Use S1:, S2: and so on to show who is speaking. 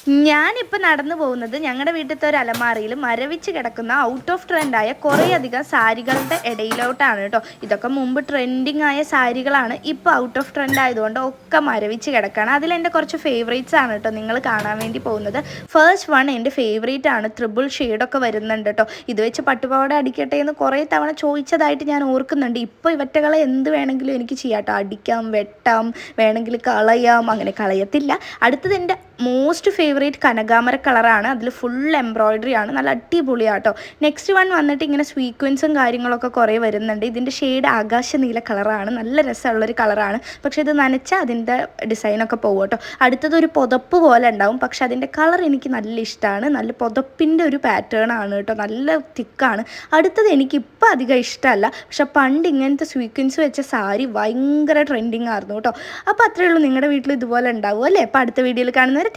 S1: ഞാനിപ്പോൾ നടന്നു പോകുന്നത് ഞങ്ങളുടെ വീട്ടിലത്തെ ഒരു അലമാരയിൽ മരവിച്ച് കിടക്കുന്ന ഔട്ട് ഓഫ് ട്രെൻഡായ കുറേയധികം സാരികളുടെ ഇടയിലോട്ടാണ് കേട്ടോ. ഇതൊക്കെ മുമ്പ് ട്രെൻഡിങ് ആയ സാരികളാണ്, ഇപ്പോൾ ഔട്ട് ഓഫ് ട്രെൻഡ് ആയതുകൊണ്ട് ഒക്കെ മരവിച്ച് കിടക്കുകയാണ്. അതിലെൻ്റെ കുറച്ച് ഫേവറേറ്റ്സ് ആണ് കേട്ടോ നിങ്ങൾ കാണാൻ വേണ്ടി പോകുന്നത്. ഫസ്റ്റ് വൺ എൻ്റെ ഫേവറേറ്റ് ആണ്, ട്രിപ്പിൾ ഷെയ്ഡൊക്കെ വരുന്നുണ്ട് കേട്ടോ. ഇത് വെച്ച് പട്ടുപാവാട അടിക്കട്ടെ എന്ന് കുറേ തവണ ചോദിച്ചതായിട്ട് ഞാൻ ഓർക്കുന്നുണ്ട്. ഇപ്പോൾ ഇവറ്റകളെ എന്ത് വേണമെങ്കിലും എനിക്ക് ചെയ്യാം കേട്ടോ. അടിക്കാം, വെട്ടാം, വേണമെങ്കിൽ കളയാം. അങ്ങനെ കളയത്തില്ല. അടുത്തത് എൻ്റെ മോസ്റ്റ് ഫേവറേറ്റ് കനകാമര കളറാണ്. അതിൽ ഫുൾ എംബ്രോയ്ഡറി ആണ്, നല്ല അടിപൊളിയാട്ടോ. നെക്സ്റ്റ് വൺ വന്നിട്ട് ഇങ്ങനെ സ്വീക്വൻസും കാര്യങ്ങളൊക്കെ കുറേ വരുന്നുണ്ട്. ഇതിൻ്റെ ഷെയ്ഡ് ആകാശ നീല കളറാണ്, നല്ല രസമുള്ളൊരു കളറാണ്. പക്ഷേ ഇത് നനച്ചാൽ അതിൻ്റെ ഡിസൈനൊക്കെ പോകും കേട്ടോ. അടുത്തത് ഒരു പുതപ്പ് പോലെ ഉണ്ടാവും, പക്ഷെ അതിൻ്റെ കളർ എനിക്ക് നല്ല ഇഷ്ടമാണ്. നല്ല പുതപ്പിൻ്റെ ഒരു പാറ്റേൺ ആണ് കേട്ടോ, നല്ല തിക്കാണ്. അടുത്തത് എനിക്കിപ്പോൾ അധികം ഇഷ്ടമല്ല, പക്ഷെ പണ്ട് ഇങ്ങനത്തെ സ്വീക്വൻസ് വെച്ച സാരി ഭയങ്കര ട്രെൻഡിങ് ആയിരുന്നു കേട്ടോ. അപ്പോൾ അത്രയേ ഉള്ളൂ. നിങ്ങളുടെ വീട്ടിൽ ഇതുപോലെ ഉണ്ടാവും അല്ലേ? അപ്പോൾ അടുത്ത വീഡിയോയിൽ കാണുന്നവരെ